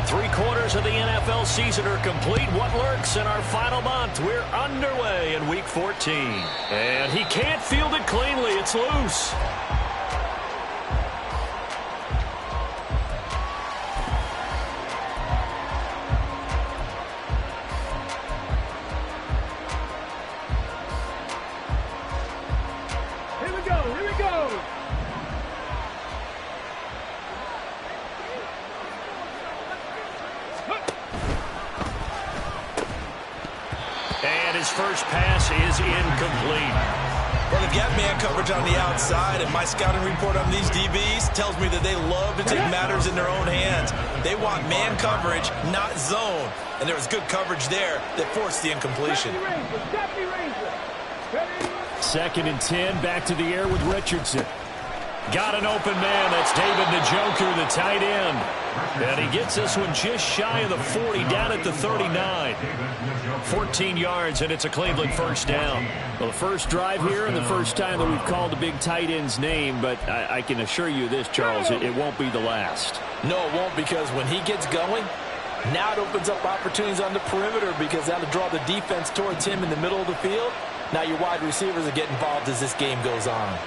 Three-quarters of the NFL season are complete. What lurks in our final month? We're underway in Week 14. And he can't field it cleanly. It's loose. First pass is incomplete. Well, they've got man coverage on the outside, and my scouting report on these DBs tells me that they love to take matters in their own hands. They want man coverage, not zone. And there was good coverage there that forced the incompletion. Second and 10, back to the air with Richardson. Got an open man. That's David Njoku, the tight end. And he gets this one just shy of the 40, down at the 39. 14 yards, and it's a Cleveland first down. Well, the first drive here and the first time that we've called a big tight end's name, but I can assure you this, Charles, it won't be the last. No, it won't, because when he gets going, now it opens up opportunities on the perimeter, because that'll draw the defense towards him in the middle of the field. Now your wide receivers will get involved as this game goes on.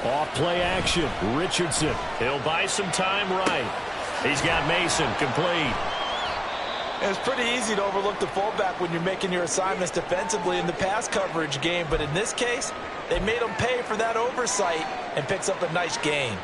Off play action, Richardson. He'll buy some time right. He's got Mason complete. It's pretty easy to overlook the fullback when you're making your assignments defensively in the pass coverage game, but in this case, they made him pay for that oversight and picks up a nice gain.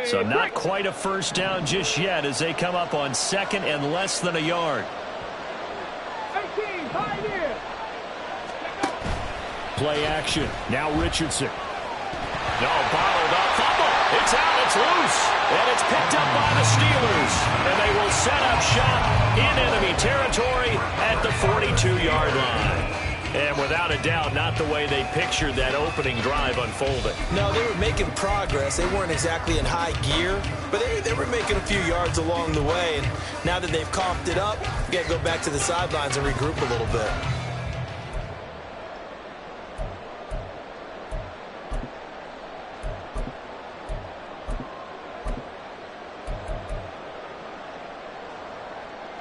So not quite a first down just yet as they come up on second and less than a yard. Play action. Now Richardson. No, bottled up. Fumble. It's out. It's loose. And it's picked up by the Steelers. And they will set up shop in enemy territory at the 42-yard line. And without a doubt, not the way they pictured that opening drive unfolding. No, they were making progress. They weren't exactly in high gear, but they were making a few yards along the way. And now that they've coughed it up, you got to go back to the sidelines and regroup a little bit.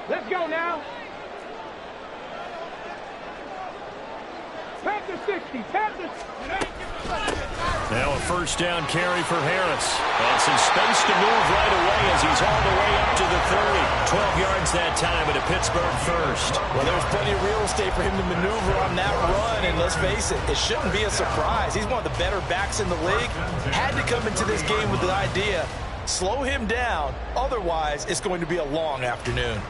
Let's go now. Now a first down carry for Harris. And some space to move right away as he's all the way up to the 30. 12 yards that time at a Pittsburgh first. Well, there's plenty of real estate for him to maneuver on that run. And let's face it, it shouldn't be a surprise. He's one of the better backs in the league. Had to come into this game with the idea, slow him down. Otherwise, it's going to be a long afternoon.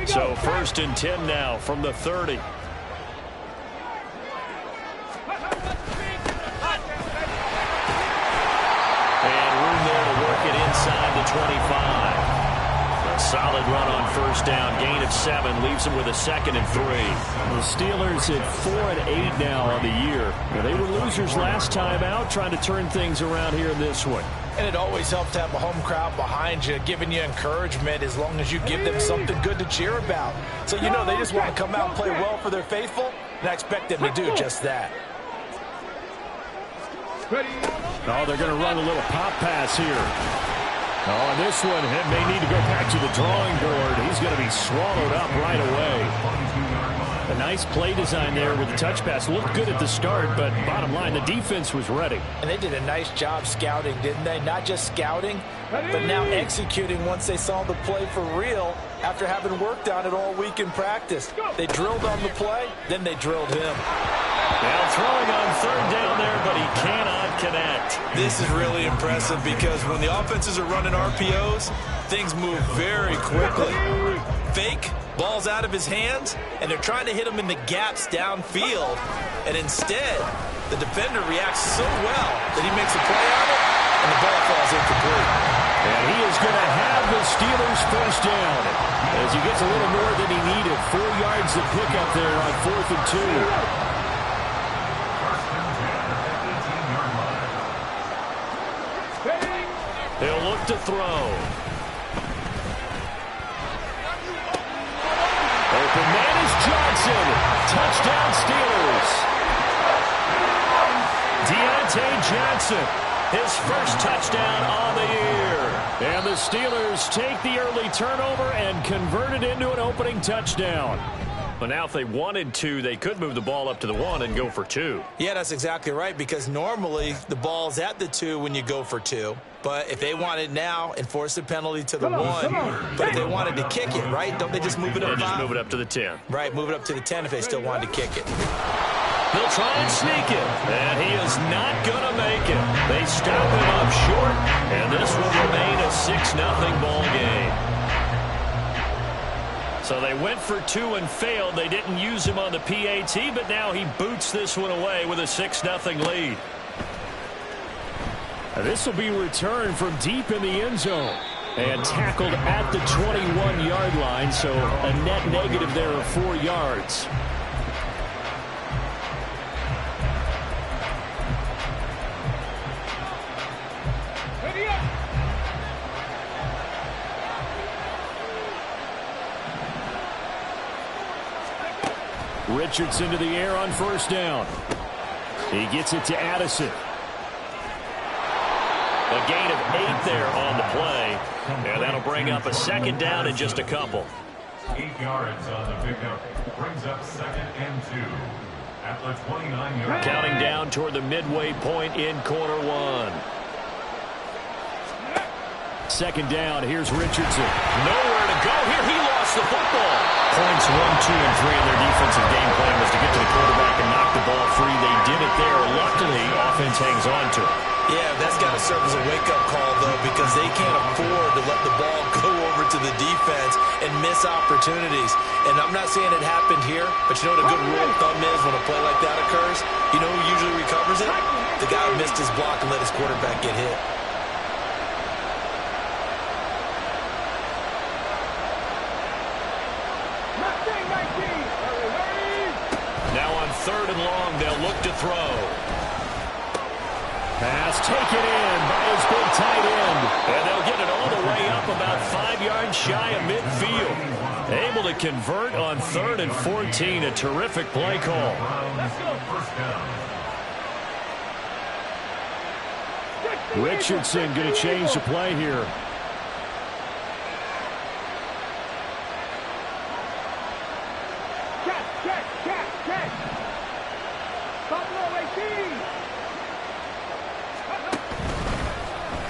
So first and 10 now from the 30. And room there to work it inside the 25. A solid run on first down. Gain of 7 leaves them with a 2nd and 3. The Steelers at 4-8 now on the year. Well, they were losers last time out, trying to turn things around here in this one. And it always helps to have a home crowd behind you, giving you encouragement as long as you give them something good to cheer about. So you know they just want to come out and play well for their faithful, and I expect them to do just that. Oh, they're going to run a little pop pass here. Oh, and this one may need to go back to the drawing board. He's going to be swallowed up right away. A nice play design there with the touch pass. Looked good at the start, but bottom line, the defense was ready. And they did a nice job scouting, didn't they? Not just scouting, but now executing once they saw the play for real after having worked on it all week in practice. They drilled on the play, then they drilled him. Now throwing on third down there, but he cannot connect. This is really impressive because when the offenses are running RPOs, things move very quickly. Fake, ball's out of his hands, and they're trying to hit him in the gaps downfield. And instead, the defender reacts so well that he makes a play on it, and the ball falls incomplete. And he is going to have the Steelers first down as he gets a little more than he needed. 4 yards to pick up there on 4th and 2. to throw. Open man is Johnson. Touchdown Steelers. Deontay Johnson, his first touchdown on the year. And the Steelers take the early turnover and convert it into an opening touchdown. But now if they wanted to, they could move the ball up to the 1 and go for 2. Yeah, that's exactly right, because normally the ball's at the 2 when you go for 2. But if they wanted now, enforce a penalty to the 1. But if they wanted to kick it, right, don't they just move it up 5? Just move it up to the 10. Right, move it up to the 10 if they still wanted to kick it. They'll try and sneak it, and he is not going to make it. They stop him up short, and this will remain a 6-0 ball game. So they went for 2 and failed. They didn't use him on the PAT, but now he boots this one away with a 6-0 lead. This will be returned from deep in the end zone and tackled at the 21-yard line, so a net negative there of 4 yards. Richardson to the air on first down. He gets it to Addison. A gain of 8 there on the play. And that'll bring up a second down in just a couple. 8 yards on the pickup. Brings up 2nd and 2. At the 29-yard. Counting down toward the midway point in quarter 1. Second down, here's Richardson. Nowhere to go here. He lost the football. Points 1, 2, and 3 in their defensive game plan was to get to the quarterback and knock the ball free. They did it there. Luckily, offense hangs on to it. Yeah, that's got to serve as a wake-up call, though, because they can't afford to let the ball go over to the defense and miss opportunities. And I'm not saying it happened here, but you know what a good rule of thumb is when a play like that occurs? You know who usually recovers it? The guy who missed his block and let his quarterback get hit. Now on 3rd and long, they'll look to throw. Pass taken in by his big tight end. And they'll get it all the way up about 5 yards shy of midfield. Able to convert on 3rd and 14. A terrific play call. Richardson going to change the play here.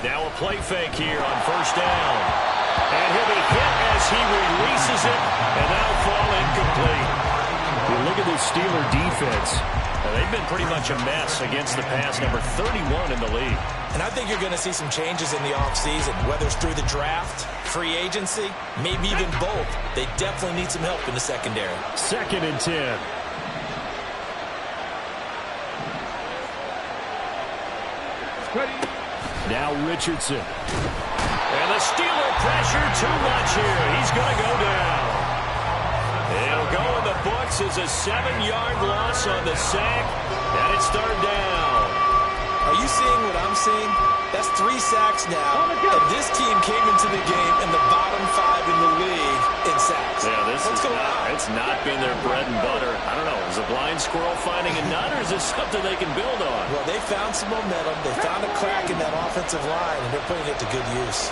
Now a play fake here on first down. And he'll be hit as he releases it, and that'll fall incomplete. You look at this Steeler defense. They've been pretty much a mess against the pass, number 31 in the league. And I think you're going to see some changes in the offseason, whether it's through the draft, free agency, maybe even both. They definitely need some help in the secondary. 2nd and 10. Now Richardson. And the Steeler pressure too much here. He's going to go down. It'll go in the books as a 7-yard loss on the sack, and it's 3rd down. Are you seeing what I'm seeing? That's 3 sacks now, and this team came into the game in the bottom 5 in the league in sacks. Yeah, it's not been their bread and butter. I don't know, is a blind squirrel finding a nut, or is this something they can build on? Well, they found some momentum. They found a crack in that offensive line, and they're putting it to good use.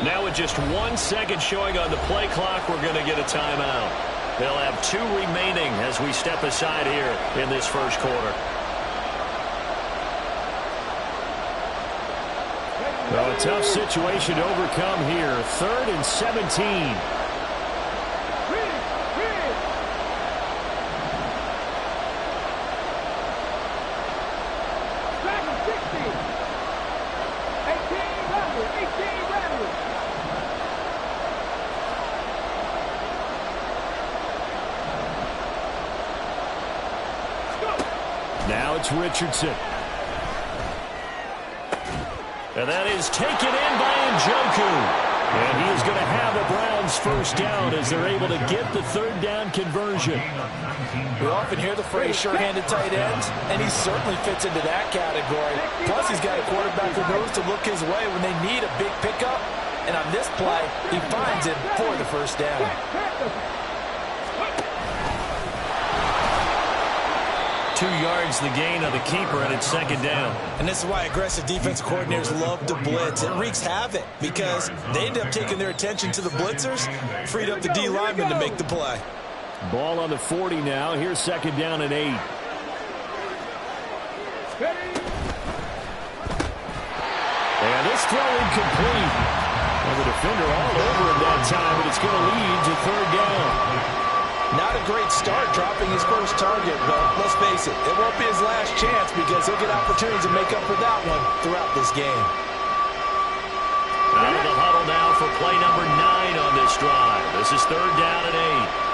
Now with just 1 second showing on the play clock, we're going to get a timeout. They'll have 2 remaining as we step aside here in this first quarter. Well, a tough situation to overcome here. 3rd and 17. Now it's Richardson. And that is taken in by Njoku. And he is going to have a Browns first down as they're able to get the third down conversion. We often hear the phrase sure-handed tight ends, and he certainly fits into that category. Plus, he's got a quarterback who knows to look his way when they need a big pickup. And on this play, he finds him for the first down. 2 yards the gain of the keeper, and it's second down. And this is why aggressive defensive coordinators love to blitz. It wreaks havoc because they end up taking their attention to the blitzers, freed up the D lineman to make the play. Ball on the 40 now. Here's second down and 8. And this throw incomplete. And the defender all over him that time, but it's going to lead to third down. Not a great start dropping his first target, but let's face it, it won't be his last chance because he'll get opportunities to make up for that one throughout this game. Out of the huddle now for play number 9 on this drive. This is third down and 8.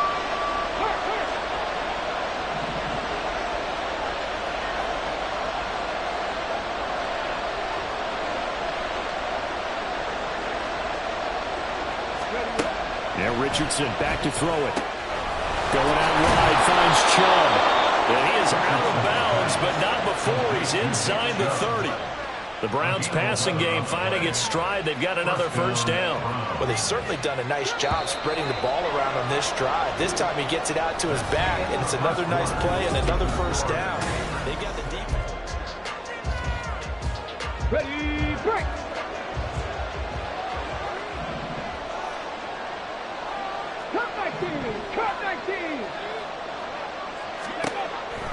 Now Richardson back to throw it. Going out wide, finds Chubb. And he is out of bounds, but not before he's inside the 30. The Browns passing game finding its stride. They've got another first down. Well, they've certainly done a nice job spreading the ball around on this drive. This time he gets it out to his back, and it's another nice play and another first down. They've got the defense. Ready, break!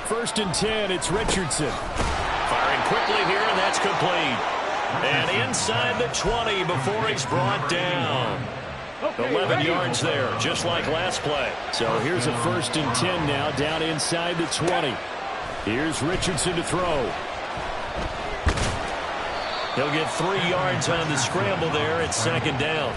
First and 10, it's Richardson. Firing quickly here, and that's complete. And inside the 20 before he's brought down. 11 yards there, just like last play. So here's a first and 10 now, down inside the 20. Here's Richardson to throw. He'll get 3 yards on the scramble there at second down.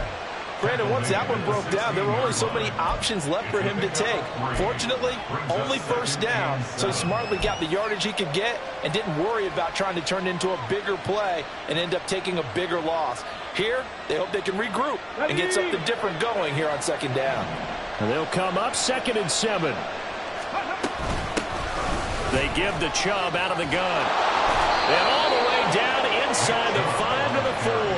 Brandon, once that one broke down, there were only so many options left for him to take. Fortunately, only first down, so he smartly got the yardage he could get and didn't worry about trying to turn it into a bigger play and end up taking a bigger loss. Here, they hope they can regroup and get something different going here on second down. And they'll come up second and 7. They give the Chubb out of the gun. And all the way down inside the 5 to the 4.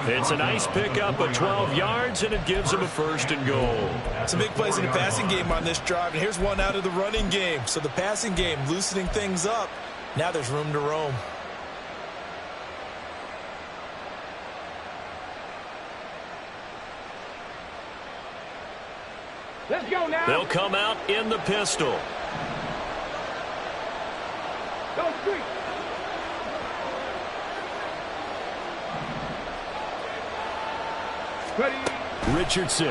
It's a nice pickup of 12 yards, and it gives him a first and goal. Some big plays in the passing game on this drive, and here's one out of the running game. So the passing game loosening things up. Now there's room to roam. Let's go now. They'll come out in the pistol. Go street. Ready. Richardson.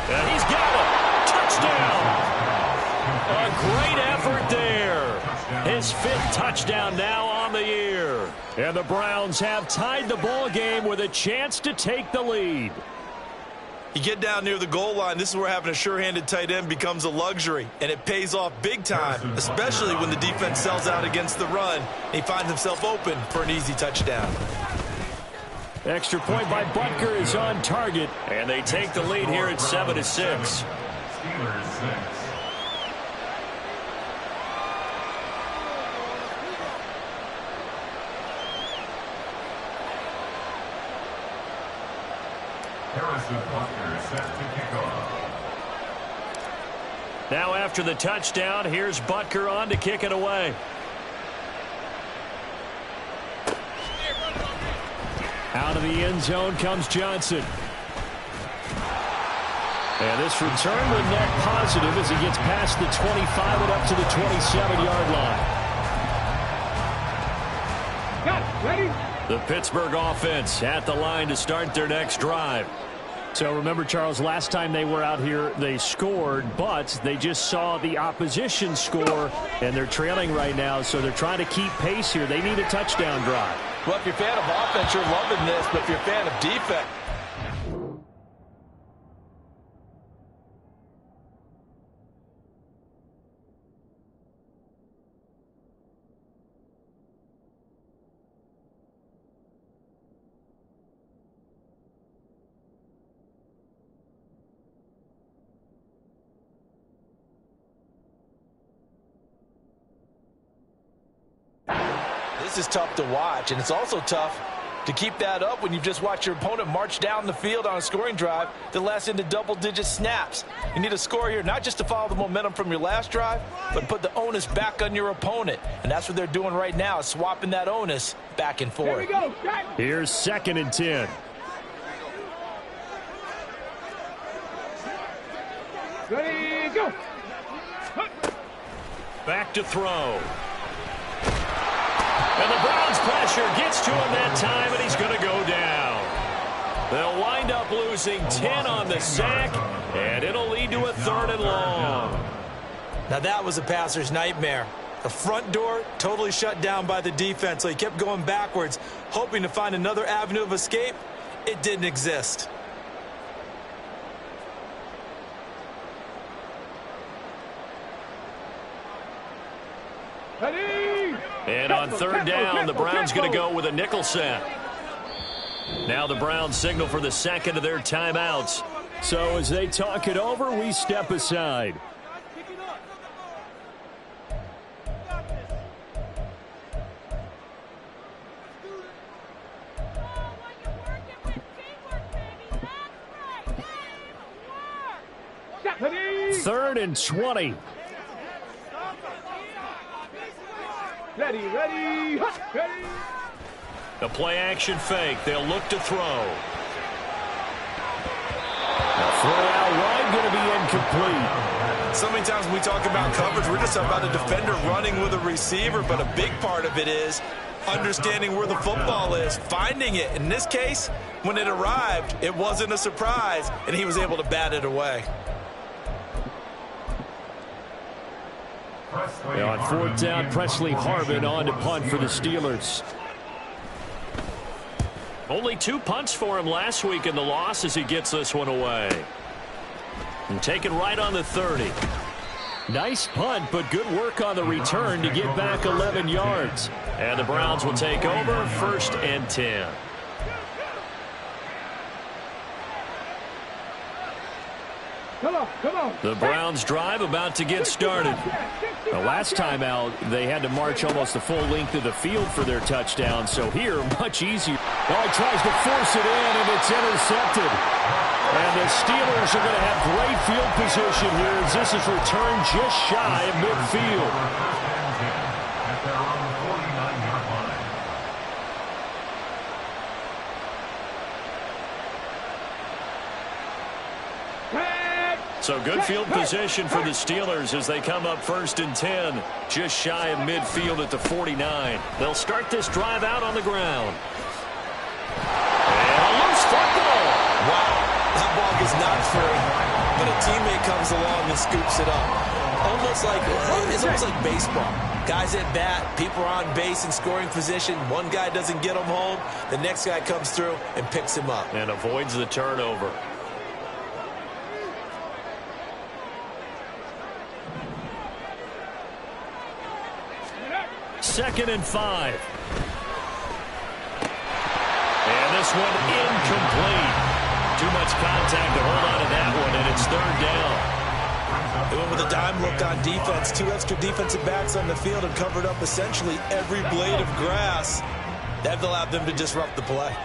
And he's got it. Touchdown. A great effort there. His 5th touchdown now on the year. And the Browns have tied the ball game with a chance to take the lead. You get down near the goal line, this is where having a sure-handed tight end becomes a luxury, and it pays off big time, especially when the defense sells out against the run. He finds himself open for an easy touchdown. Extra point by Butker is on target, and they take the lead here at 7-6. Steelers 6. Harrison Butker set to kick off. Now after the touchdown, here's Butker on to kick it away. Out of the end zone comes Johnson. And this return will net positive as he gets past the 25 and up to the 27-yard line. Got it. Ready. The Pittsburgh offense at the line to start their next drive. So remember, Charles, last time they were out here, they scored, but they just saw the opposition score, and they're trailing right now, so they're trying to keep pace here. They need a touchdown drive. Well, if you're a fan of offense, you're loving this, but if you're a fan of defense, This is tough to watch, and it's also tough to keep that up when you've just watched your opponent march down the field on a scoring drive that lasts into double-digit snaps. You need a score here, not just to follow the momentum from your last drive, but put the onus back on your opponent. And that's what they're doing right now, is swapping that onus back and forth. Here we go. Here's 2nd and 10. Ready, go. Back to throw. And the Browns' pressure gets to him that time, and he's going to go down. They'll wind up losing 10 on the sack, and it'll lead to a 3rd and long. Now that was a passer's nightmare. The front door totally shut down by the defense, so he kept going backwards, hoping to find another avenue of escape. It didn't exist. Ready. And on 3rd down, the Browns going to go with a nickel set. Now the Browns signal for the 2nd of their timeouts. So as they talk it over, we step aside. Ready. 3rd and 20. Ready, ready, ready. The play-action fake. They'll look to throw. The throw out wide going to be incomplete. So many times when we talk about coverage, we're just talking about a defender running with a receiver, but a big part of it is understanding where the football is, finding it. In this case, when it arrived, it wasn't a surprise, and he was able to bat it away. Now on 4th down, Presley Harvin on to punt for the Steelers. Only 2 punts for him last week in the loss as he gets this one away. And taken right on the 30. Nice punt, but good work on the return to get back 11 yards. And the Browns will take over 1st and 10. Come on, come on. The Browns drive about to get started. The last time out, they had to march almost the full length of the field for their touchdown. So here, much easier. Oh, he tries to force it in, and it's intercepted. And the Steelers are going to have great field position here as this is returned just shy of midfield. At their own 49-yard line. So good field position for the Steelers as they come up 1st and 10, just shy of midfield at the 49. They'll start this drive out on the ground. And a loose football. Wow, that ball gets knocked free, but a teammate comes along and scoops it up. It's almost like baseball. Guys at bat, people are on base in scoring position. One guy doesn't get him home. The next guy comes through and picks him up. And avoids the turnover. Second and 5. And this one incomplete. Too much contact to hold on to that one, and it's 3rd down. They went with a dime look on defense. 2 extra defensive backs on the field and covered up essentially every blade of grass. That allowed them to disrupt the play.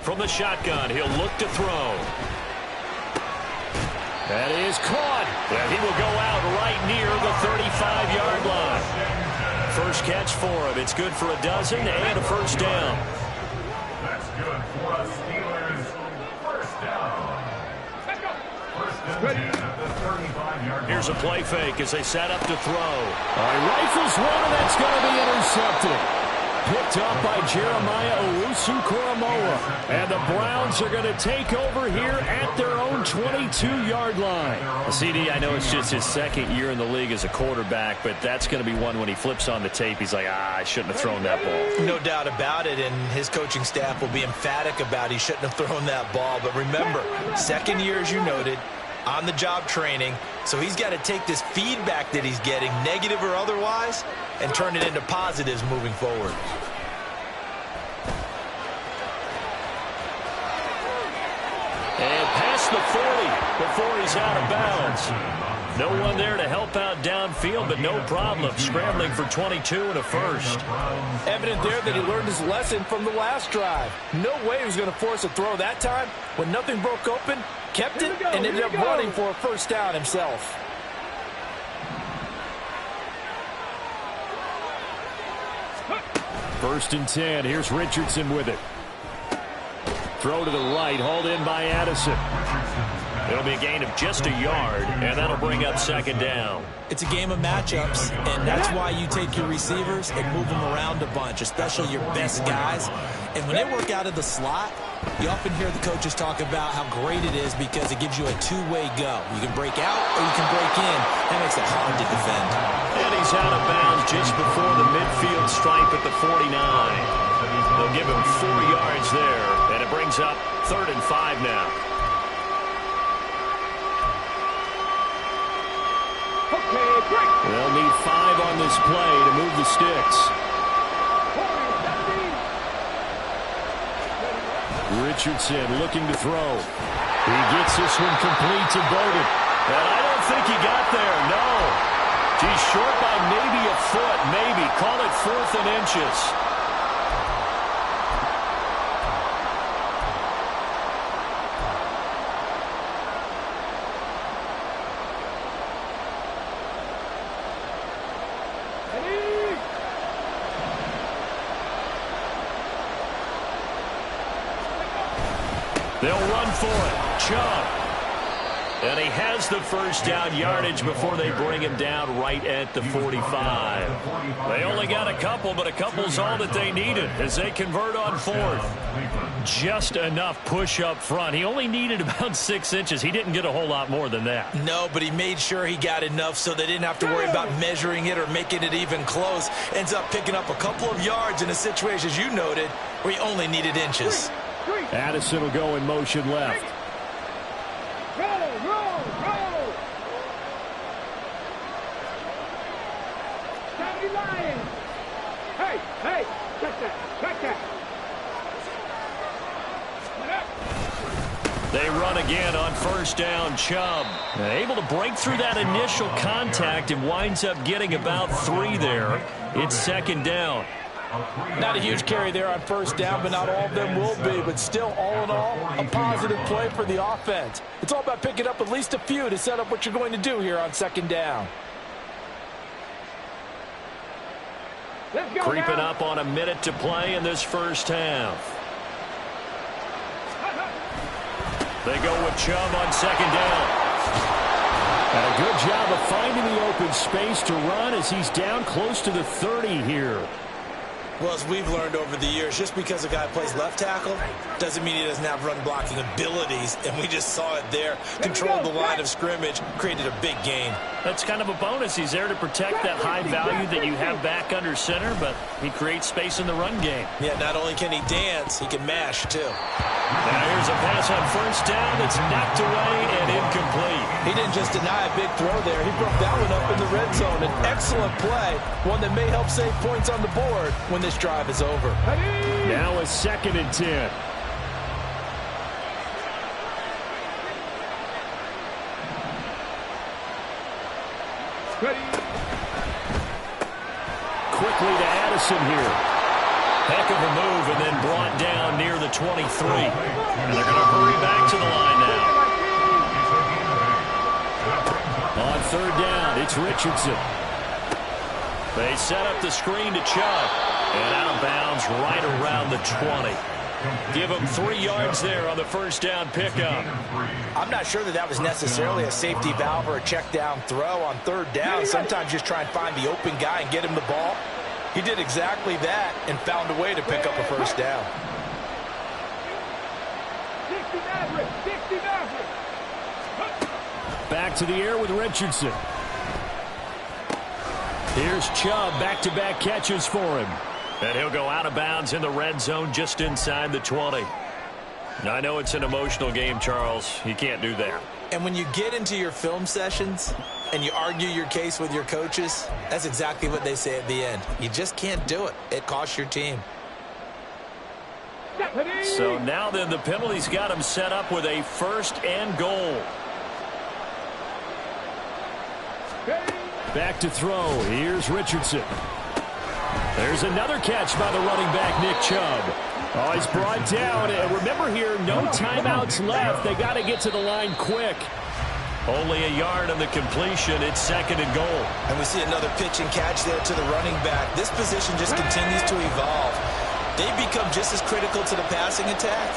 From the shotgun, he'll look to throw. That is caught. And he will go out right near the 35-yard line. First catch for him. It's good for a dozen and a 1st down. That's good for us Steelers. 1st down. 1st and 10 at the 35-yard line. Here's a play fake as they set up to throw. Rifles one, and that's going to be intercepted. Picked up by Jeremiah Owusu-Koramoah. And the Browns are going to take over here at their own 22-yard line. CD, I know it's just his 2nd year in the league as a quarterback, but that's going to be one when he flips on the tape. He's like, I shouldn't have thrown that ball. No doubt about it, and his coaching staff will be emphatic about he shouldn't have thrown that ball. But remember, 2nd year, as you noted, on-the-job training, so he's got to take this feedback that he's getting, negative or otherwise, and turn it into positives moving forward. And past the 40 before he's out of bounds. No one there to help out downfield, but no problem. Scrambling for 22 and a first. Evident there that he learned his lesson from the last drive. No way he was going to force a throw that time. When nothing broke open, kept it, and ended up running for a first down himself. First and 10. Here's Richardson with it. Throw to the right, hauled in by Addison. It'll be a gain of just a yard, and that'll bring up second down. It's a game of matchups, and that's why you take your receivers and move them around a bunch, especially your best guys. And when they work out of the slot, you often hear the coaches talk about how great it is because it gives you a two-way go. You can break out or you can break in. That makes it hard to defend. And he's out of bounds just before the midfield stripe at the 49. They'll give him 4 yards there, and it brings up 3rd and 5 now. They'll need 5 on this play to move the sticks. Richardson looking to throw. He gets this one complete to Bowden. And I don't think he got there, no. He's short by maybe a foot, maybe. Call it 4th and inches. They'll run for it. Chubb. And he has the first down yardage before they bring him down right at the 45. They only got a couple, but a couple's all that they needed as they convert on 4th. Just enough push up front. He only needed about 6 inches. He didn't get a whole lot more than that. No, but he made sure he got enough so they didn't have to worry about measuring it or making it even close. Ends up picking up a couple of yards in a situation, as you noted, where he only needed inches. Addison will go in motion left. Roll. Stop lying. Hey, check that. They run again on first down. Chubb able to break through that initial contact and winds up getting about 3 there. It's second down. Not a huge carry there on first down, but not all of them will be. But still, all in all, a positive play for the offense. It's all about picking up at least a few to set up what you're going to do here on second down. Creeping up on a minute to play in this first half. They go with Chubb on second down. And a good job of finding the open space to run as he's down close to the 30 here. Well, as we've learned over the years, just because a guy plays left tackle doesn't mean he doesn't have run-blocking abilities, and we just saw it there. Controlled the line of scrimmage, created a big gain. That's kind of a bonus. He's there to protect that high value that you have back under center, but he creates space in the run game. Yeah, not only can he dance, he can mash, too. Now here's a pass on first down that's knocked away and incomplete. He didn't just deny a big throw there. He broke that one up in the red zone. An excellent play, one that may help save points on the board when this drive is over. Now a 2nd and 10. Quickly to Addison here. Heck of a move and then brought down near the 23. And they're going to hurry back to the line now. On third down, it's Richardson. They set up the screen to Chubb. And out of bounds right around the 20. Give him 3 yards there on the first down pickup. I'm not sure that was necessarily a safety valve or a check down throw on third down. Sometimes just try and find the open guy and get him the ball. He did exactly that and found a way to pick up a first down. 60 Maverick. Back to the air with Richardson. Here's Chubb, back-to-back catches for him. And he'll go out of bounds in the red zone just inside the 20. I know it's an emotional game, Charles. You can't do that. And when you get into your film sessions and you argue your case with your coaches, that's exactly what they say at the end. You just can't do it. It costs your team. So now then the penalty's got him set up with a 1st and goal. Back to throw. Here's Richardson. There's another catch by the running back, Nick Chubb. Oh, he's brought down. Remember here, no timeouts left. They got to get to the line quick. Only a yard on the completion. It's 2nd and goal. And we see another pitch and catch there to the running back. This position just continues to evolve. They become just as critical to the passing attack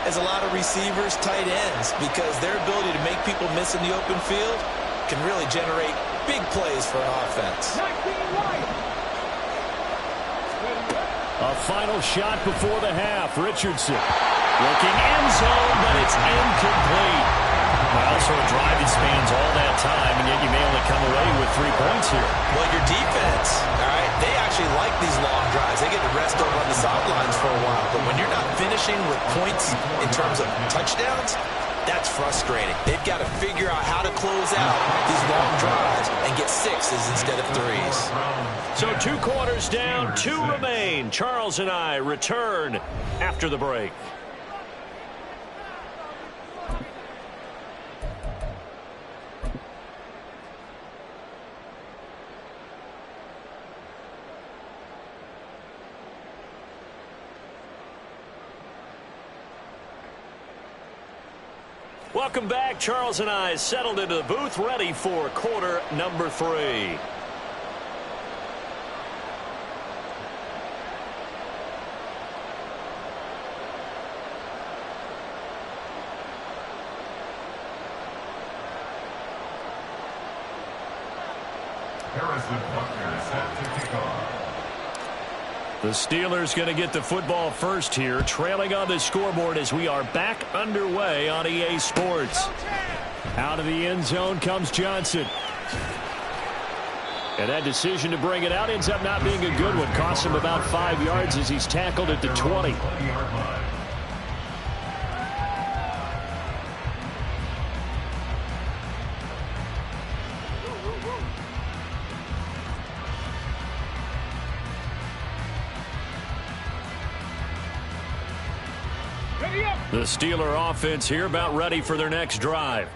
as a lot of receivers, tight ends, because their ability to make people miss in the open field can really generate big plays for an offense. A final shot before the half. Richardson looking end zone, but it's incomplete. Well, so a drive that spans all that time, and yet you may only come away with 3 points here. Well, your defense, all right, they actually like these long drives. They get to rest over on the sidelines for a while. But when you're not finishing with points in terms of touchdowns, that's frustrating. They've got to figure out how to close out these long drives and get 6s instead of 3s. So 2 quarters down, 2 remain. Charles and I return after the break. Welcome back. Charles and I settled into the booth, ready for quarter number 3. Harrison Buckner set to kick off. The Steelers going to get the football first here, trailing on the scoreboard as we are back underway on EA Sports. Out of the end zone comes Johnson. And that decision to bring it out ends up not being a good one. Costs him about 5 yards as he's tackled at the 20. The Steeler offense here about ready for their next drive.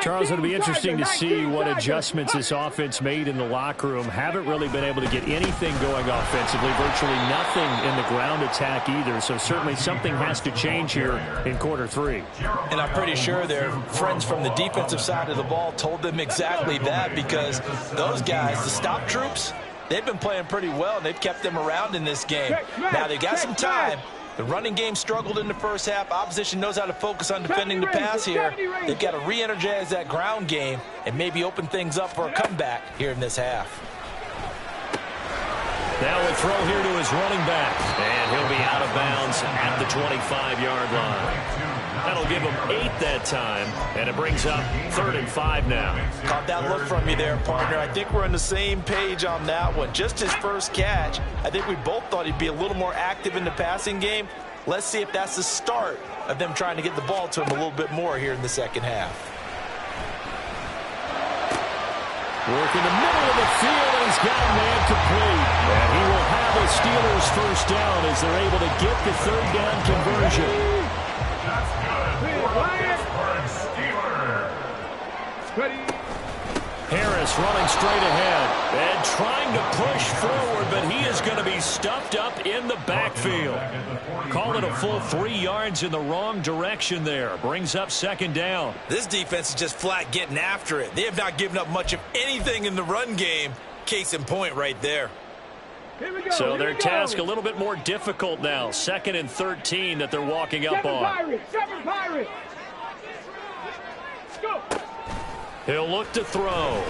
Charles, it'll be interesting to see what adjustments this offense made in the locker room. Haven't really been able to get anything going offensively, virtually nothing in the ground attack either. So certainly something has to change here in quarter 3. And I'm pretty sure their friends from the defensive side of the ball told them exactly that, because those guys, the stop troops, they've been playing pretty well, and they've kept them around in this game. Now they've got some time. The running game struggled in the first half. Opposition knows how to focus on defending the pass here. They've got to re-energize that ground game and maybe open things up for a comeback here in this half. Now a throw here to his running back. And he'll be out of bounds at the 25-yard line. That'll give him 8 that time, and it brings up 3rd and 5 now. Caught that look from you there, partner. I think we're on the same page on that one. Just his first catch, I think we both thought he'd be a little more active in the passing game. Let's see if that's the start of them trying to get the ball to him a little bit more here in the second half. Work in the middle of the field, and he's got a man complete. And he will have a Steelers first down as they're able to get the 3rd down conversion. That's good for the Pittsburgh Steelers. Harris running straight ahead and trying to push forward, but he is going to be stuffed up in the backfield. Call it a full 3 yards in the wrong direction there. Brings up 2nd down. This defense is just flat getting after it. They have not given up much of anything in the run game. Case in point right there. So their task a little bit more difficult now. 2nd and 13 that they're walking up on. He'll look to throw.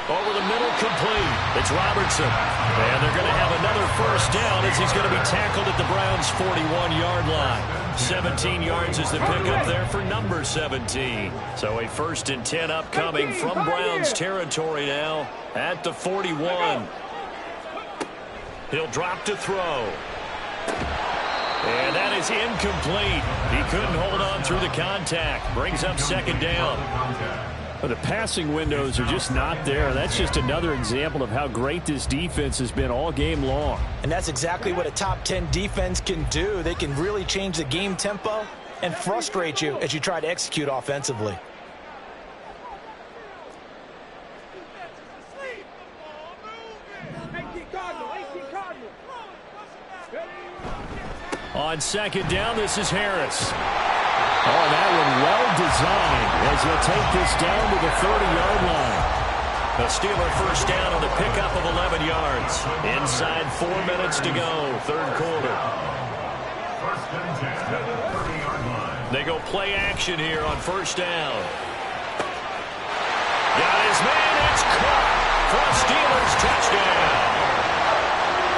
Over the middle, complete. It's Robertson. And they're going to have another first down as he's going to be tackled at the Browns' 41-yard line. 17 yards is the pickup there for number 17. So a 1st and 10 upcoming from Browns territory now at the 41. He'll drop to throw. And that is incomplete. He couldn't hold on through the contact. Brings up 2nd down. But the passing windows are just not there. That's just another example of how great this defense has been all game long. And that's exactly what a top 10 defense can do. They can really change the game tempo and frustrate you as you try to execute offensively. On second down, this is Harris. Oh, that one well designed as he'll take this down to the 30-yard line. The Steeler first down on the pickup of 11 yards. Inside 4 minutes to go, third quarter. First and 10 at the 30-yard line. They go play action here on first down. Got his man, it's caught for a Steelers touchdown.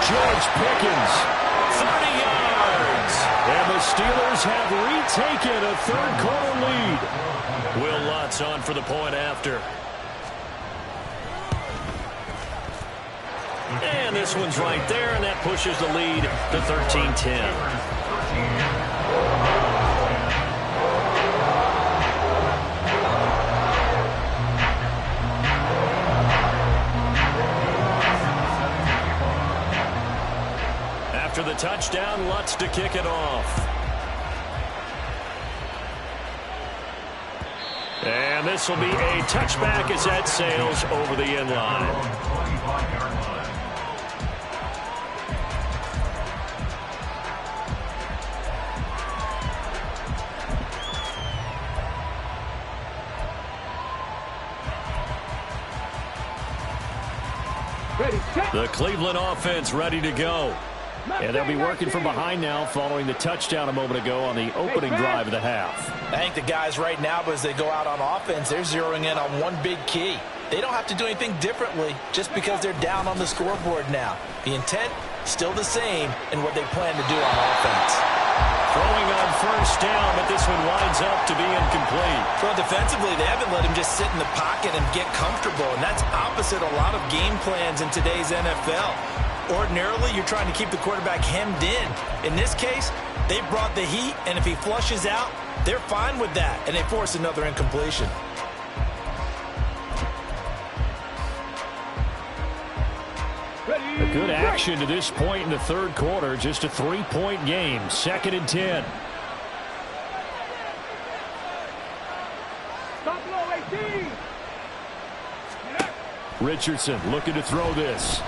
George Pickens, 30 yards. And the Steelers have retaken a third-quarter lead. Will Lutz on for the point after. And this one's right there, and that pushes the lead to 13-10. After the touchdown, Lutz to kick it off. And this will be a touchback as that sails over the end line. 25-yard line. Ready, set. The Cleveland offense ready to go. And they'll be working from behind now following the touchdown a moment ago on the opening drive of the half. I think the guys right now, as they go out on offense, they're zeroing in on one big key. They don't have to do anything differently just because they're down on the scoreboard now. The intent, still the same in what they plan to do on offense. Throwing on first down, but this one winds up to be incomplete. So defensively, they haven't let him just sit in the pocket and get comfortable, and that's opposite a lot of game plans in today's NFL. Ordinarily, you're trying to keep the quarterback hemmed in. In this case, they brought the heat, and if he flushes out, they're fine with that, and they force another incompletion. A good action to this point in the third quarter. Just a 3-point game. 2nd and 10. Stop low, 18. Richardson looking to throw this.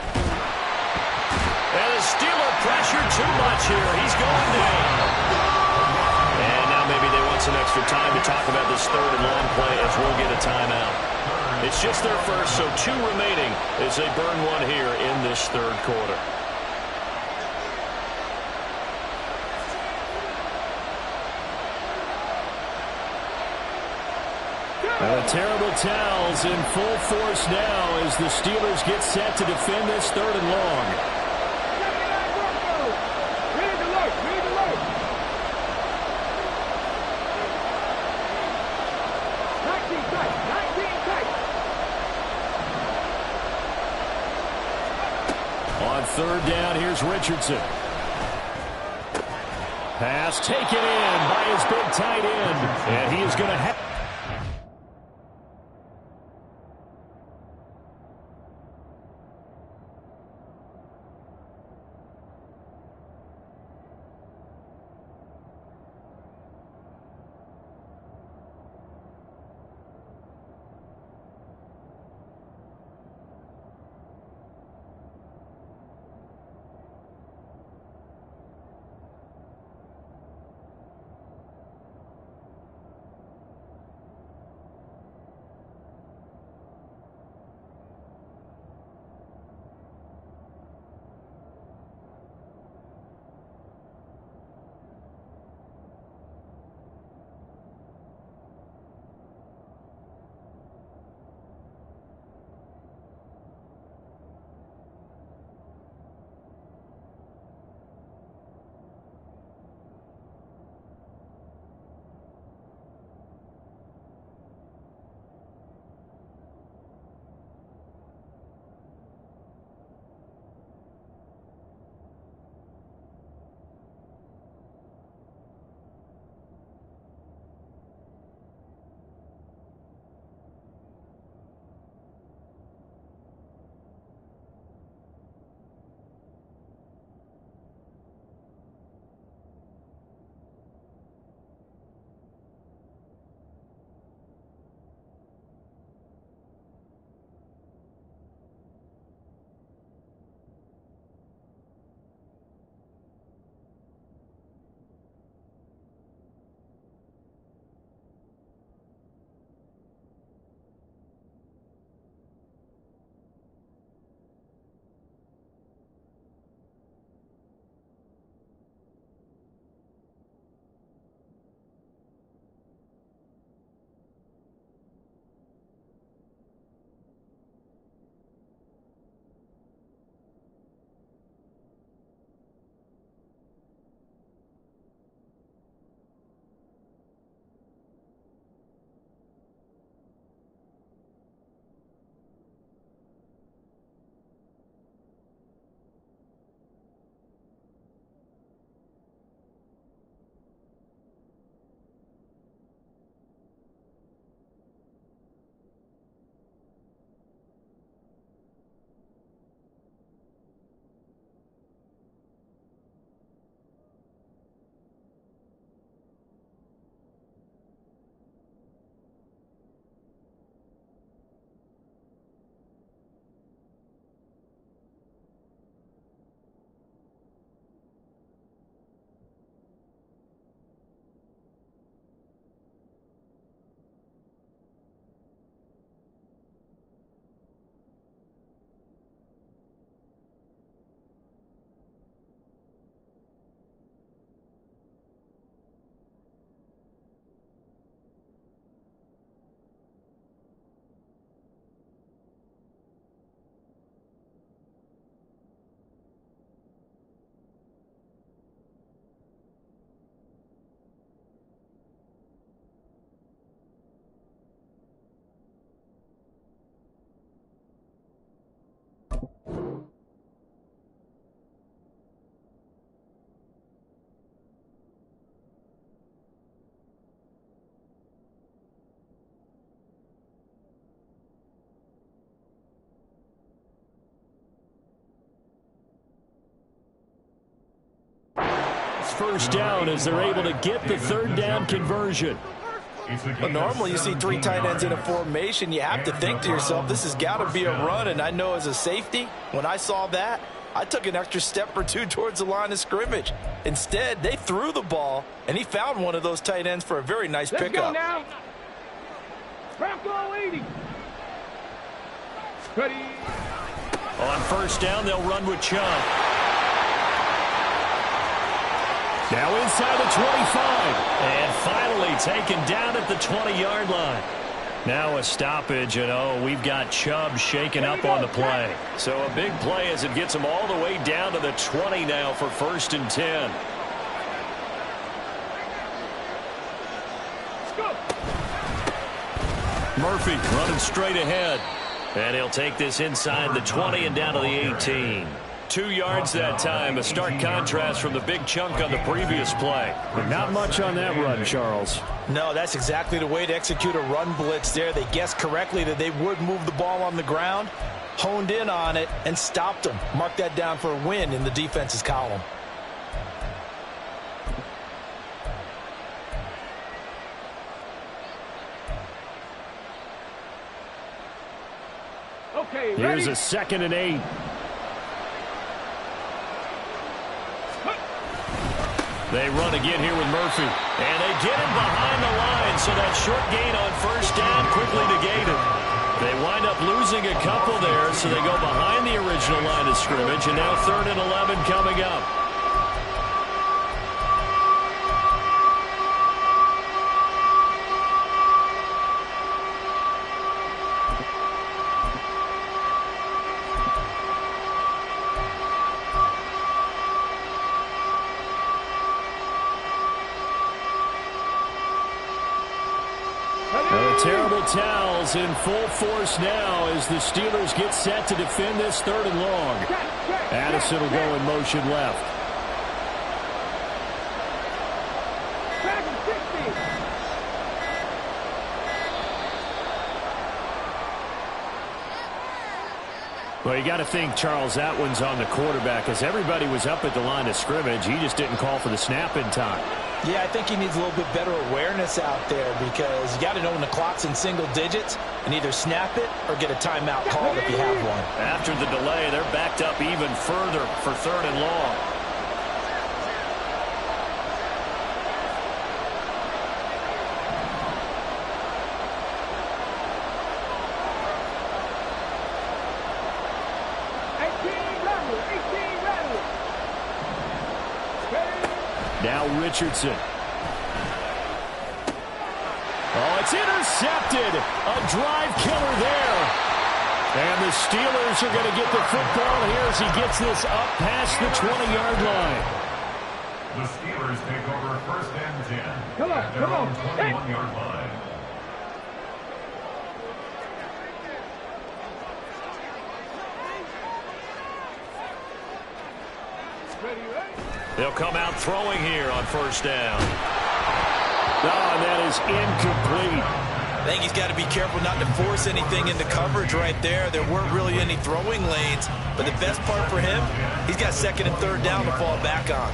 And the Steeler pressure too much here. He's going down. And now maybe they want some extra time to talk about this third and long play as we'll get a timeout. It's just their first, so 2 remaining as they burn one here in this third quarter. And the terrible towels in full force now as the Steelers get set to defend this third and long. Read alert, read alert. 19 tight, 19 tight. On third down, here's Richardson. Pass taken in by his big tight end. And he is going to have... 6th first down as they're able to get the 3rd down conversion. But normally you see 3 tight ends in a formation, you have to think to yourself, this has got to be a run. And I know as a safety, when I saw that, I took an extra step or 2 towards the line of scrimmage. Instead, they threw the ball, and he found one of those tight ends for a very nice Let's pickup. go now. Bronco 80. Ready. On 1st down, they'll run with Chubb. Now inside the 25. And finally taken down at the 20-yard line. Now a stoppage, and we've got Chubb shaken up on the play. So a big play as it gets him all the way down to the 20 now for 1st and 10. Let's go. Murphy running straight ahead. And he'll take this inside the 20 and down to the 18. 2 yards that time, a stark contrast from the big chunk on the previous play. But not much on that run, Charles. No, that's exactly the way to execute a run blitz there. They guessed correctly that they would move the ball on the ground, honed in on it, and stopped them. Mark that down for a win in the defense's column. Okay, Here's ready. a 2nd and 8. They run again here with Murphy. And they get him behind the line, so that short gain on 1st down quickly negated. They wind up losing a couple there, so they go behind the original line of scrimmage, and now 3rd and 11 coming up. Terrible towels in full force now as the Steelers get set to defend this 3rd and long. Addison will go in motion left. Well, you got to think, Charles, that one's on the quarterback as everybody was up at the line of scrimmage. He just didn't call for the snap in time. Yeah, I think he needs a little bit better awareness out there because you got to know when the clock's in single digits and either snap it or get a timeout called if you have one. After the delay, they're backed up even further for 3rd and long. Now Richardson. Oh, it's intercepted. A drive killer there. And the Steelers are going to get the football here as he gets this up past the 20-yard line. The Steelers take over 1st and 10. Come on, come on. 21-yard line. They'll come out throwing here on 1st down. Oh, and that is incomplete. I think he's got to be careful not to force anything into coverage right there. There weren't really any throwing lanes, but the best part for him, he's got 2nd and 3rd down to fall back on.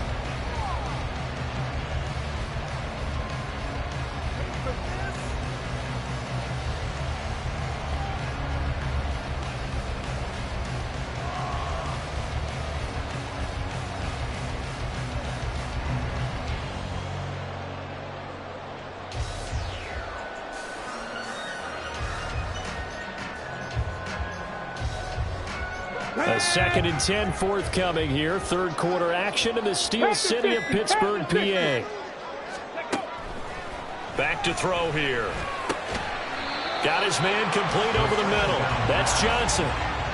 A 2nd and 10 forthcoming here. 3rd quarter action in the Steel City of Pittsburgh, PA. Back to throw here. Got his man complete over the middle. That's Johnson.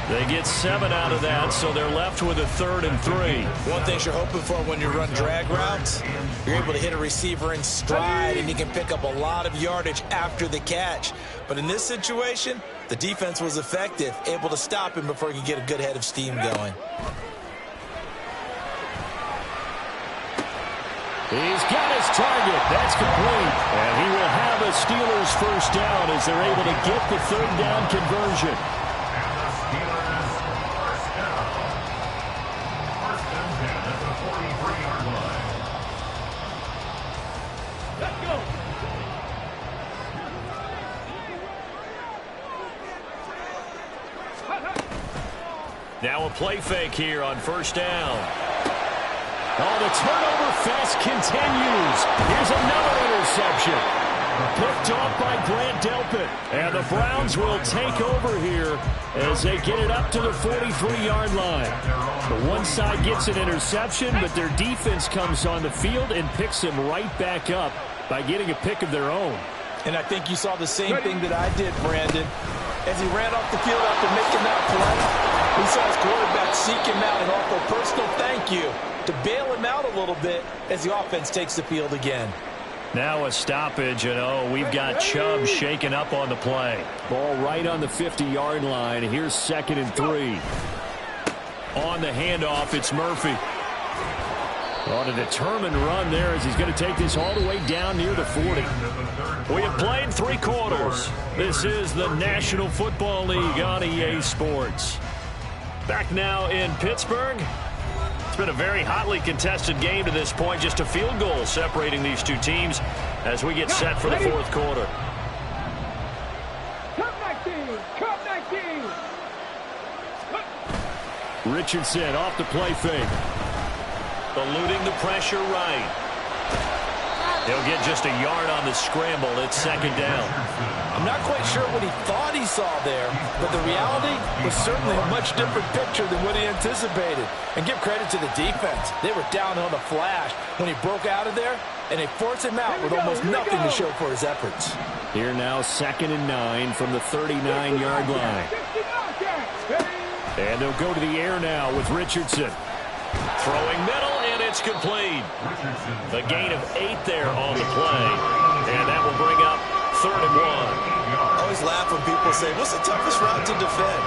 They get 7 out of that, so they're left with a 3rd and 3. One thing you're hoping for when you run drag routes, you're able to hit a receiver in stride, and you can pick up a lot of yardage after the catch. But in this situation, the defense was effective, able to stop him before he could get a good head of steam going. He's got his target. That's complete. And he will have a Steelers 1st down as they're able to get the 3rd down conversion. Now a play fake here on first down. Oh, the turnover fest continues. Here's another interception. Picked off by Grant Delpit. And the Browns will take over here as they get it up to the 43-yard line. The one side gets an interception, but their defense comes on the field and picks him right back up by getting a pick of their own. And I think you saw the same thing that I did, Brandon. As he ran off the field after making that play, he saw his quarterback seek him out and offer a personal thank you to bail him out a little bit as the offense takes the field again. Now a stoppage, and we've got Chubb shaken up on the play. Ball right on the 50-yard line. Here's 2nd and 3. On the handoff, it's Murphy. On a determined run there as he's going to take this all the way down near the 40. We have played 3 quarters. This is the National Football League on EA Sports. Back now in Pittsburgh. It's been a very hotly contested game to this point. Just a field goal separating these two teams as we get set for the 4th quarter. Cup 19. Cup 19. Richardson off the play fake. Eluding the pressure right. He'll get just a yard on the scramble. It's 2nd down. I'm not quite sure what he thought he saw there, but the reality was certainly a much different picture than what he anticipated. And give credit to the defense. They were down on the flash when he broke out of there, and they forced him out with almost nothing to show for his efforts. Here now 2nd and 9 from the 39-yard line. And they'll go to the air now with Richardson. Throwing middle, and it's complete. A gain of 8 there on the play, and that will bring up 3rd and 1. I always laugh when people say, what's the toughest route to defend?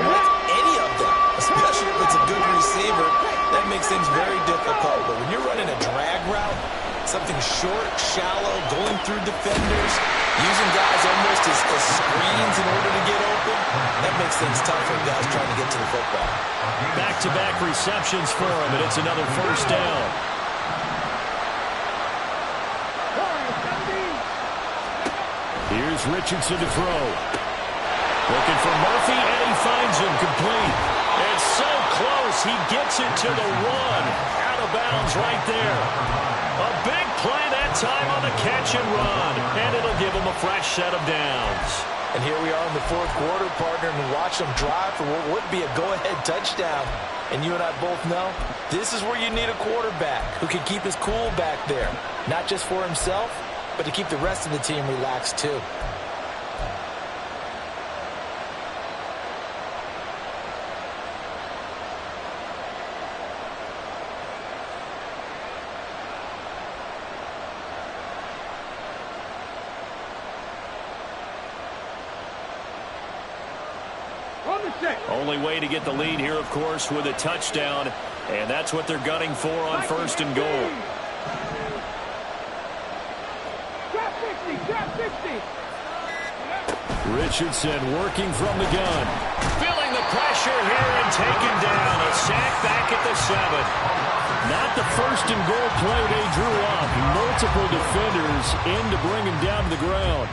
Not any of them, especially if it's a good receiver. That makes things very difficult. But when you're running a drag route, something short, shallow, going through defenders, using guys almost as screens in order to get open, that makes things tough for guys trying to get to the football. Back-to-back receptions for him, and it's another 1st down. Here's Richardson to throw. Looking for Murphy, and he finds him complete. It's so close, he gets it to the 1. Out of bounds right there. A big play that time on the catch and run, and it'll give him a fresh set of downs. And here we are in the 4th quarter, partner, and watch them drive for what would be a go-ahead touchdown. And you and I both know this is where you need a quarterback who can keep his cool back there, not just for himself, but to keep the rest of the team relaxed too. Only way to get the lead here, of course, with a touchdown, and that's what they're gunning for on 1st and goal. Richardson working from the gun. Feeling the pressure here and taken down. A sack back at the 7. Not the 1st and goal play they drew up. Multiple defenders in to bring him down to the ground.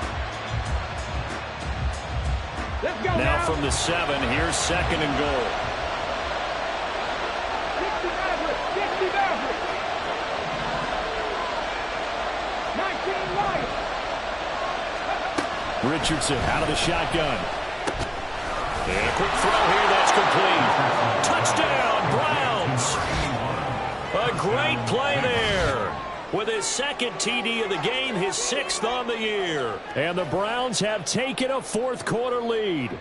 Now from the 7, here's 2nd and goal. Richardson out of the shotgun. And a quick throw here, that's complete. Touchdown, Browns. A great play there. With his 2nd TD of the game, his 6th on the year. And the Browns have taken a 4th quarter lead.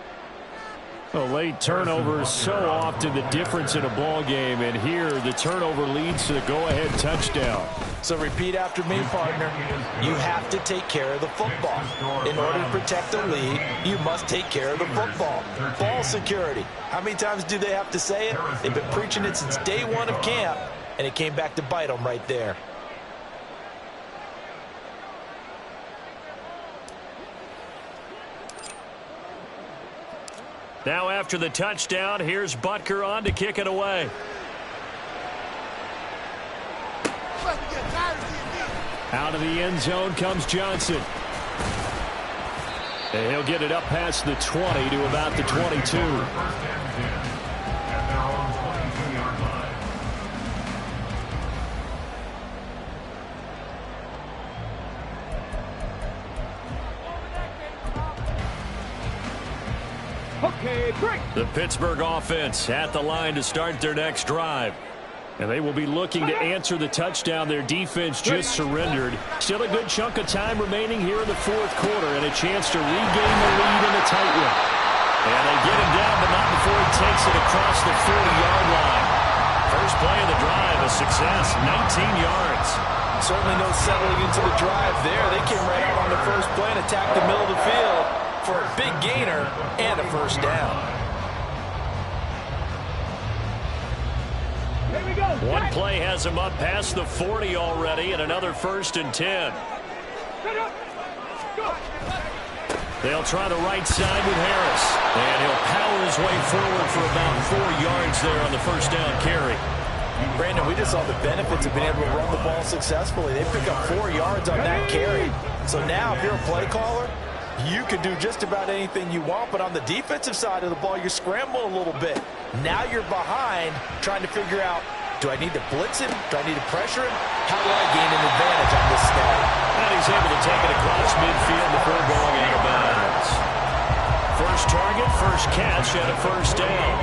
A late turnover is so often the difference in a ball game, and here the turnover leads to the go-ahead touchdown. So repeat after me, partner. You have to take care of the football. In order to protect the lead, you must take care of the football. Ball security. How many times do they have to say it? They've been preaching it since day 1 of camp, and it came back to bite them right there. Now after the touchdown, here's Butker on to kick it away. Out of the end zone comes Johnson. And he'll get it up past the 20 to about the 22. Okay, break. The Pittsburgh offense at the line to start their next drive. And they will be looking to answer the touchdown their defense just surrendered. Still a good chunk of time remaining here in the fourth quarter and a chance to regain the lead in a tight one. And they get him down, but not before he takes it across the 40-yard line. First play of the drive, a success, 19 yards. Certainly no settling into the drive there. They came right out on the first play and attacked the middle of the field for a big gainer and a first down. One play has him up past the 40 already, and another 1st and 10. They'll try the right side with Harris, and he'll power his way forward for about 4 yards there on the first down carry. Brandon, we just saw the benefits of being able to run the ball successfully. They pick up 4 yards on that carry. So now, if you're a play caller, you can do just about anything you want, but on the defensive side of the ball, you scramble a little bit. Now you're behind, trying to figure out, do I need to blitz him? Do I need to pressure him? How do I gain an advantage on this snap? And he's able to take it across midfield before going out of bounds. First target, first catch, and a first down.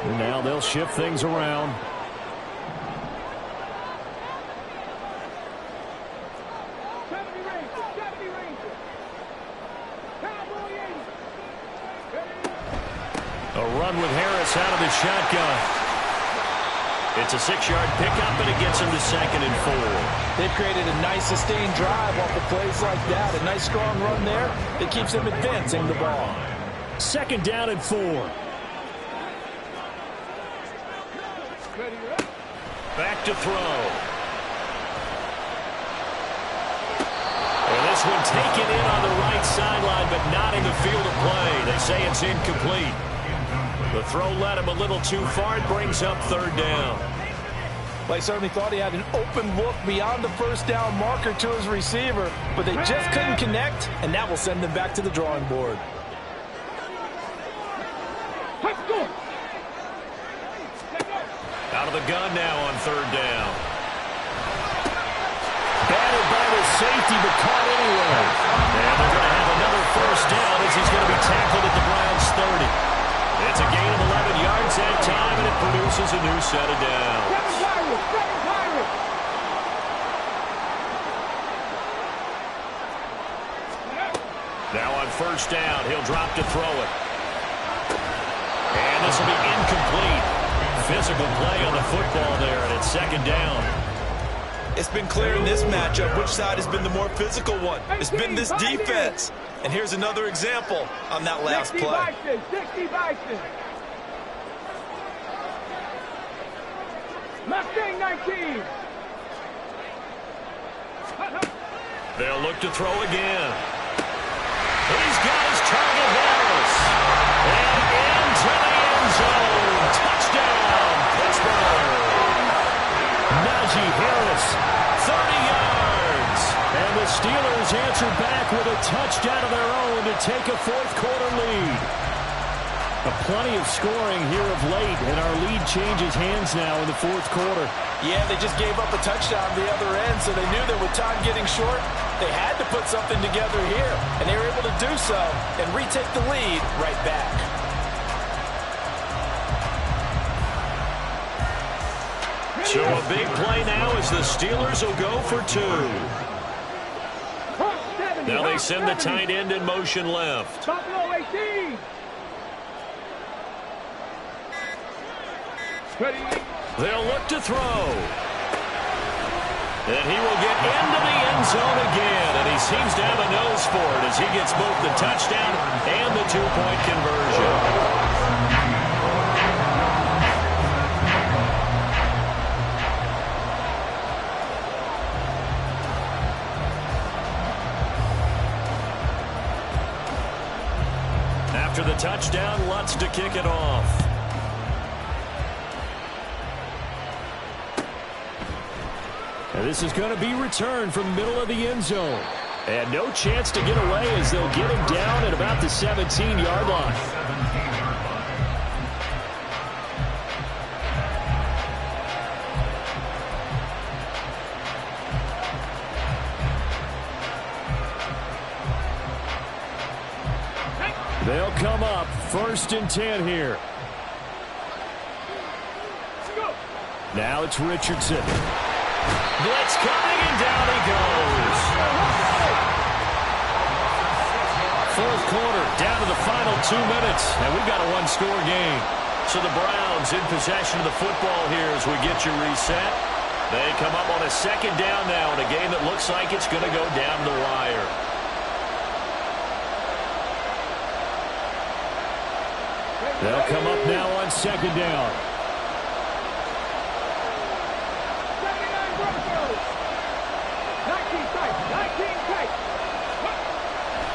And now they'll shift things around. A run with Harris out of the shotgun. It's a 6-yard pickup, and it gets him to 2nd and 4. They've created a nice sustained drive off of plays like that. A nice strong run there that keeps them advancing the ball. 2nd down and 4. Back to throw. And this one taken in on the right sideline, but not in the field of play. They say it's incomplete. The throw led him a little too far. It brings up 3rd down. Well, he certainly thought he had an open look beyond the first down marker to his receiver, but they just couldn't connect, and that will send them back to the drawing board. Out of the gun now on 3rd down. Batted by the safety, but caught anyway. And they're going to have another first down as he's going to be tackled at the Browns' 30. It's a gain of 11 yards that time, and it produces a new set of downs. Now on first down, he'll drop to throw it. And this will be incomplete. Physical play on the football there, and it's 2nd down. It's been clear in this matchup which side has been the more physical one. It's been this defense. And here's another example on that last play. 60 Bison. Mustang 19. They'll look to throw again. He's got his target, Harris. And into the end zone. Touchdown, Pittsburgh. Najee Harris, 30 yards. And the Steelers answer back with a touchdown of their own to take a 4th quarter lead. Plenty of scoring here of late, and our lead changes hands now in the 4th quarter. Yeah, they just gave up a touchdown at the other end, so they knew that with time getting short, they had to put something together here, and they were able to do so and retake the lead right back. So a big play now as the Steelers will go for 2. Now they send the tight end in motion left. Buffalo 18. They'll look to throw. And he will get into the end zone again, and he seems to have a nose for it as he gets both the touchdown and the 2-point conversion. After the touchdown, Lutz to kick it off. And this is going to be returned from the middle of the end zone. And no chance to get away as they'll get him down at about the 17-yard line. They'll come up 1st and 10 here. Now it's Richardson. Blitz coming, and down he goes. 4th quarter, down to the final 2 minutes, and we've got a one-score game. So the Browns in possession of the football here as we get you reset. They come up on a 2nd down now in a game that looks like it's going to go down the wire. They'll come up now on 2nd down.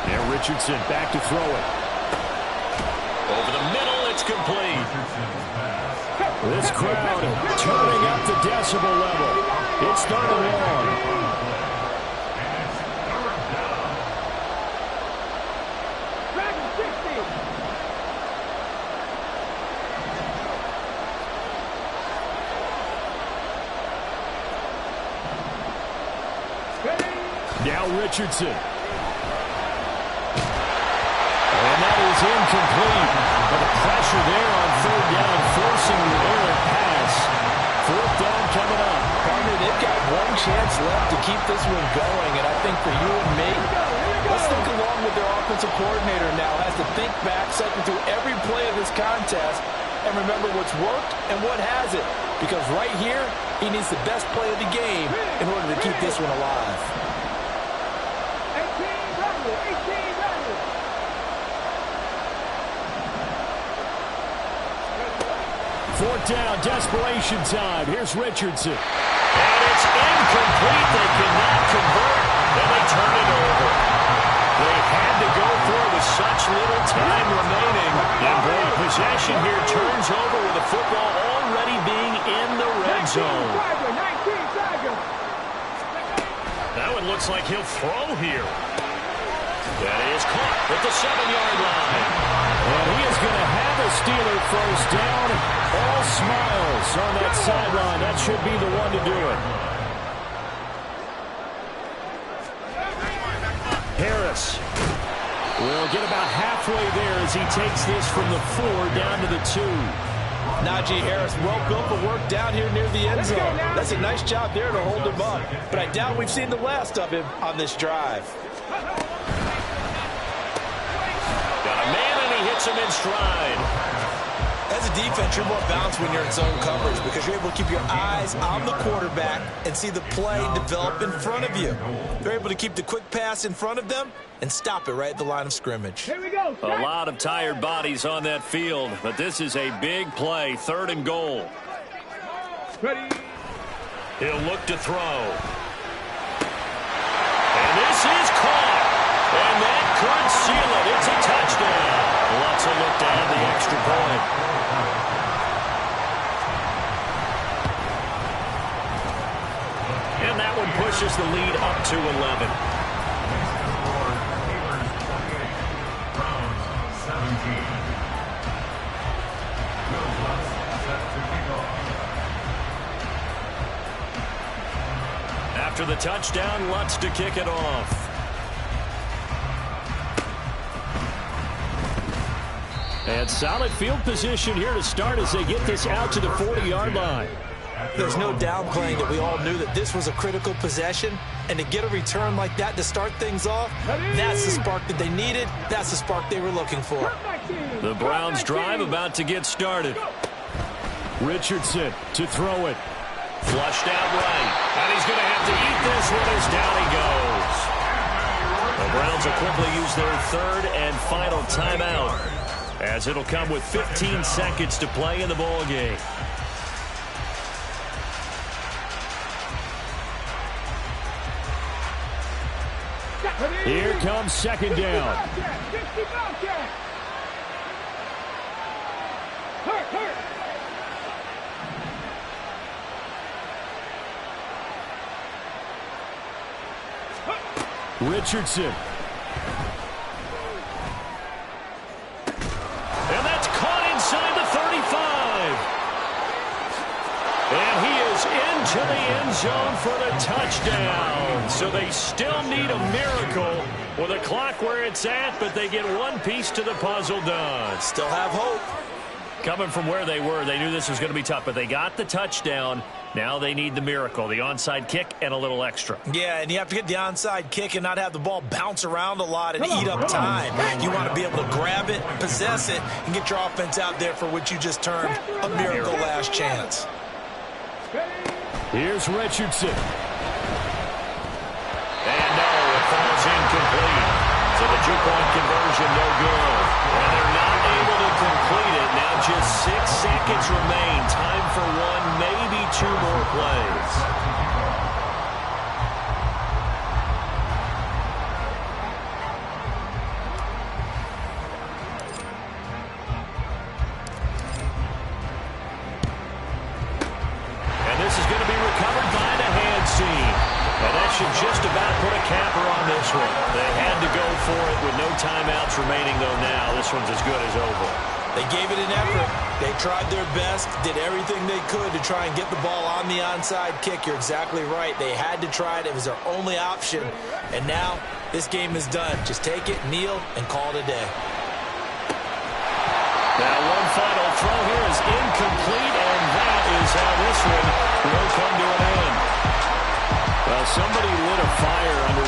Now Richardson back to throw it. Over the middle, it's complete. This crowd turning up the decibel level. It's 3rd and long. Now Richardson. And that is incomplete. But the pressure there on 3rd down, forcing the errant pass. 4th down coming up. Partner, they've got one chance left to keep this one going. And I think for you and me, let's think along with their offensive coordinator now. Has to think back, cycle through every play of this contest, and remember what's worked and what hasn't. Because right here, he needs the best play of the game in order to keep this one alive. 4th down, desperation time. Here's Richardson. And it's incomplete. They cannot convert, and they turn it over. They had to go for it with such little time remaining. And boy, possession here turns over with the football already being in the red zone. That one looks like he'll throw here. That is caught at the 7-yard line. And he is going to have a Steeler 1st down. All smiles on that sideline. That should be the one to do it. Harris will get about halfway there as he takes this from the 4 down to the 2. Najee Harris, well built for work down here near the end zone. That's a nice job there to hold him up. But I doubt we've seen the last of him on this drive. Got a man, and he hits him in stride. As a defense, you're more balanced when you're in zone coverage because you're able to keep your eyes on the quarterback and see the play develop in front of you. They're able to keep the quick pass in front of them and stop it right at the line of scrimmage. Here we go. A lot of tired bodies on that field, but this is a big play, 3rd and goal. Ready. He'll look to throw. And this is caught. And that could seal it. It's a touchdown. Lots of look to add the extra point. And that one pushes the lead up to 11. After the touchdown, Lutz to kick it off. And solid field position here to start as they get this out to the 40-yard line. There's no downplaying that we all knew that this was a critical possession, and to get a return like that to start things off, that's the spark that they needed. That's the spark they were looking for. The Browns drive about to get started. Richardson to throw it. Flushed out right. And he's going to have to eat this one as down he goes. The Browns will quickly use their 3rd and final timeout, as it'll come with 15 seconds to play in the ball game. Here comes 2nd down. Richardson. And that's caught inside the 35. And he is goes into the end zone for the touchdown. So they still need a miracle with the clock where it's at, but they get one piece to the puzzle done. Still have hope. Coming from where they were, they knew this was going to be tough, but they got the touchdown. Now they need the miracle, the onside kick and a little extra. Yeah, and you have to get the onside kick and not have the ball bounce around a lot and eat up time. You want to be able to grab it, possess it, and get your offense out there for what you just termed a miracle last chance. Here's Richardson. And no, it falls incomplete. So the 2-point conversion no good. And they're not able to complete it. Now just 6 seconds remain. Time for one, maybe 2 more plays. And this is going to be recovered by the hands team. And that should just about put a capper on this one. They had to go for it with no timeouts remaining, though, now. This one's as good as over. They gave it an effort. They tried their best, did everything they could to try and get the ball on the onside kick. You're exactly right. They had to try it. It was their only option. And now this game is done. Just take it, kneel, and call it a day. Now one final throw here is incomplete, and that is how this one will come to an end. Well, somebody lit a fire under